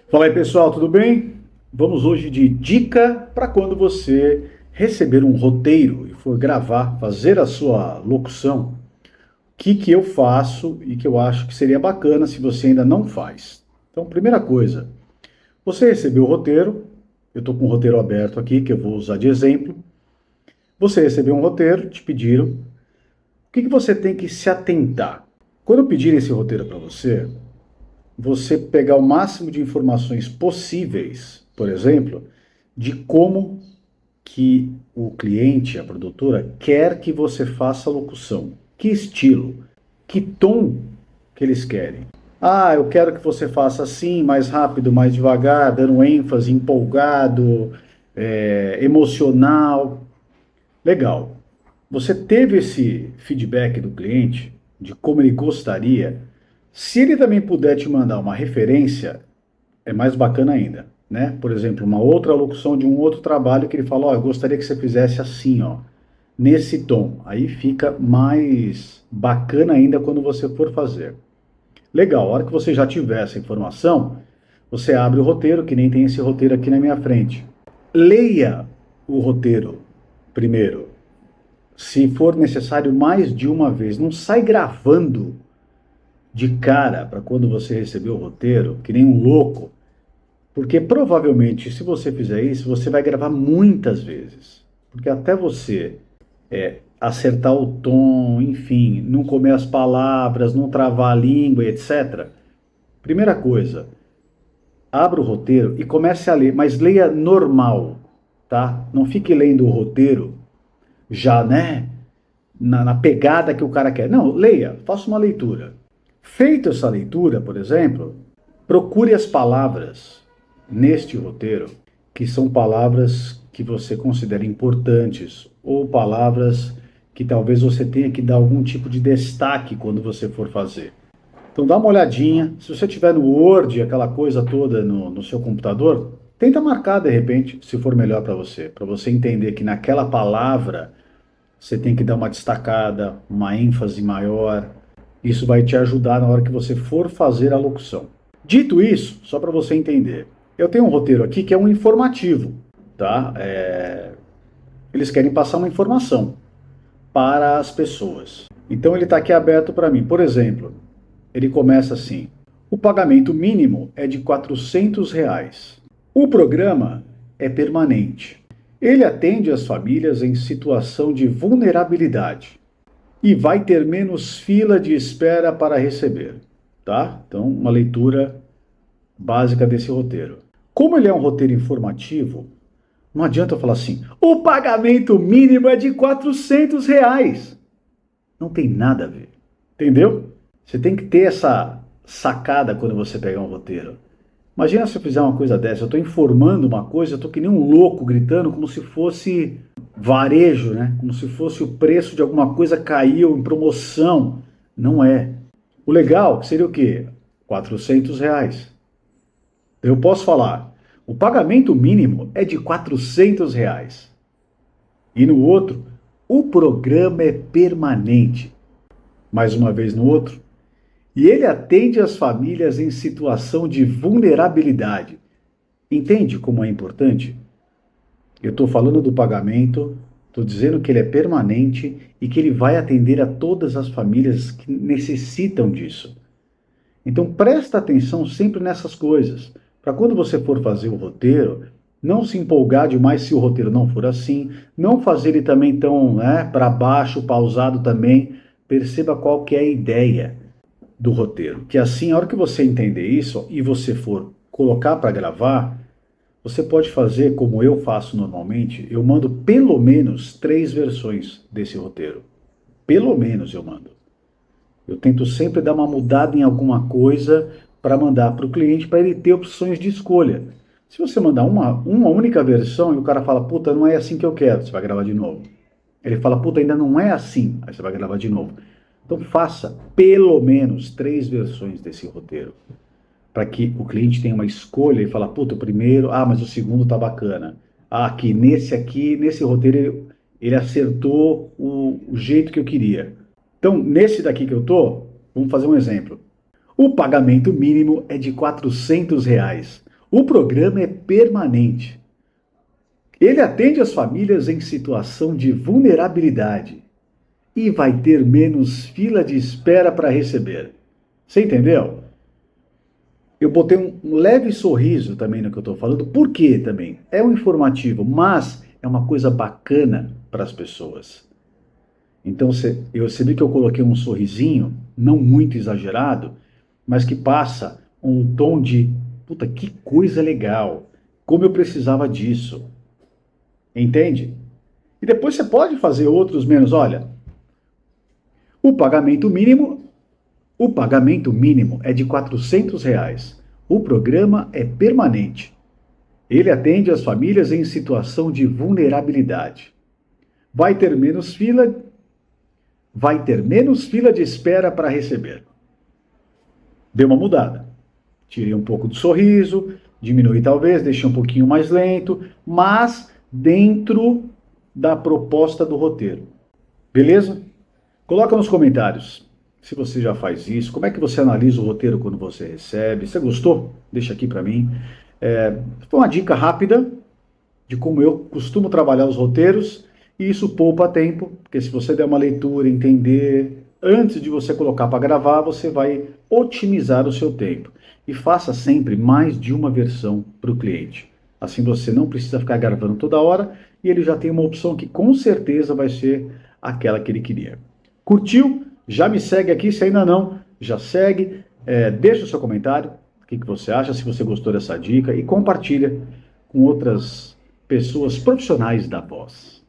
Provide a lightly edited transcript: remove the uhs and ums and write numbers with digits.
Fala aí pessoal, tudo bem? Vamos hoje de dica para quando você receber um roteiro e for gravar, fazer a sua locução. O que eu faço e que eu acho que seria bacana se você ainda não faz. Então, primeira coisa, você recebeu o roteiro, eu estou com o roteiro aberto aqui que eu vou usar de exemplo. Você recebeu um roteiro, te pediram. O que você tem que se atentar? Quando pedirem esse roteiro para você pegar o máximo de informações possíveis, por exemplo, de como que o cliente, a produtora, quer que você faça a locução. Que estilo, que tom que eles querem. Ah, eu quero que você faça assim, mais rápido, mais devagar, dando ênfase, empolgado, emocional. Legal. Você teve esse feedback do cliente de como ele gostaria. Se ele também puder te mandar uma referência, é mais bacana ainda, né? Por exemplo, uma outra locução de um outro trabalho que ele fala, ó, eu gostaria que você fizesse assim, ó, nesse tom. Aí fica mais bacana ainda quando você for fazer. Legal, a hora que você já tiver essa informação, você abre o roteiro, que nem tem esse roteiro aqui na minha frente. Leia o roteiro primeiro, se for necessário mais de uma vez. Não sai gravando de cara para quando você receber o roteiro, que nem um louco. Porque provavelmente, se você fizer isso, você vai gravar muitas vezes. Porque até você acertar o tom, enfim, não comer as palavras, não travar a língua, etc. Primeira coisa, abra o roteiro e comece a ler, mas leia normal, tá? Não fique lendo o roteiro já, né? Na pegada que o cara quer. Não, leia, faça uma leitura. Feita essa leitura, por exemplo, procure as palavras neste roteiro que são palavras que você considera importantes ou palavras que talvez você tenha que dar algum tipo de destaque quando você for fazer. Então dá uma olhadinha. Se você tiver no Word, aquela coisa toda no seu computador, tenta marcar de repente, se for melhor para você entender que naquela palavra você tem que dar uma destacada, uma ênfase maior. Isso vai te ajudar na hora que você for fazer a locução. Dito isso, só para você entender, eu tenho um roteiro aqui que é um informativo, tá? Eles querem passar uma informação para as pessoas. Então ele está aqui aberto para mim. Por exemplo, ele começa assim: o pagamento mínimo é de R$ 400. O programa é permanente. Ele atende as famílias em situação de vulnerabilidade e vai ter menos fila de espera para receber, tá? Então, uma leitura básica desse roteiro. Como ele é um roteiro informativo, não adianta eu falar assim, o pagamento mínimo é de R$ 400. Não tem nada a ver, entendeu? Você tem que ter essa sacada quando você pegar um roteiro. Imagina se eu fizer uma coisa dessa, eu estou informando uma coisa, eu estou que nem um louco gritando como se fosse varejo, né? Como se fosse o preço de alguma coisa caiu em promoção. Não é. O legal seria o quê? R$ 400. Eu posso falar, o pagamento mínimo é de R$ 400. E no outro, o programa é permanente. Mais uma vez no outro, e ele atende as famílias em situação de vulnerabilidade. Entende como é importante? Eu estou falando do pagamento, estou dizendo que ele é permanente e que ele vai atender a todas as famílias que necessitam disso. Então presta atenção sempre nessas coisas, para quando você for fazer o roteiro, não se empolgar demais se o roteiro não for assim, não fazer ele também tão para baixo, pausado também. Perceba qual que é a ideia do roteiro. Que assim, a hora que você entender isso e você for colocar para gravar, você pode fazer como eu faço normalmente. Eu mando pelo menos 3 versões desse roteiro. Pelo menos eu mando. Eu tento sempre dar uma mudada em alguma coisa para mandar para o cliente, para ele ter opções de escolha. Se você mandar uma única versão e o cara fala, puta, não é assim que eu quero, você vai gravar de novo. Ele fala, puta, ainda não é assim, aí você vai gravar de novo. Então faça pelo menos 3 versões desse roteiro, para que o cliente tenha uma escolha e fala, puta, o primeiro, mas o segundo tá bacana. Aqui, nesse roteiro, ele acertou o jeito que eu queria. Então, nesse daqui que eu tô, vamos fazer um exemplo. O pagamento mínimo é de R$ 400. O programa é permanente. Ele atende as famílias em situação de vulnerabilidade e vai ter menos fila de espera para receber. Você entendeu? Eu botei um leve sorriso também no que eu estou falando. Por quê também? É um informativo, mas é uma coisa bacana para as pessoas. Então você viu que eu coloquei um sorrisinho, não muito exagerado, mas que passa um tom de, puta, que coisa legal, como eu precisava disso. Entende? E depois você pode fazer outros menos. Olha, o pagamento mínimo, o pagamento mínimo é de R$ 400. O programa é permanente. Ele atende as famílias em situação de vulnerabilidade. Vai ter menos fila, vai ter menos fila de espera para receber. Deu uma mudada. Tirei um pouco do sorriso, diminui talvez, deixei um pouquinho mais lento, mas dentro da proposta do roteiro. Beleza? Coloca nos comentários se você já faz isso, como é que você analisa o roteiro quando você recebe. Você gostou? Deixa aqui para mim. Foi uma dica rápida de como eu costumo trabalhar os roteiros, e isso poupa tempo, porque se você der uma leitura, entender, antes de você colocar para gravar, você vai otimizar o seu tempo. E faça sempre mais de uma versão para o cliente. Assim você não precisa ficar gravando toda hora e ele já tem uma opção que com certeza vai ser aquela que ele queria. Curtiu? Já me segue aqui, se ainda não, já segue. Deixa o seu comentário, o que você acha, se você gostou dessa dica, e compartilha com outras pessoas profissionais da voz.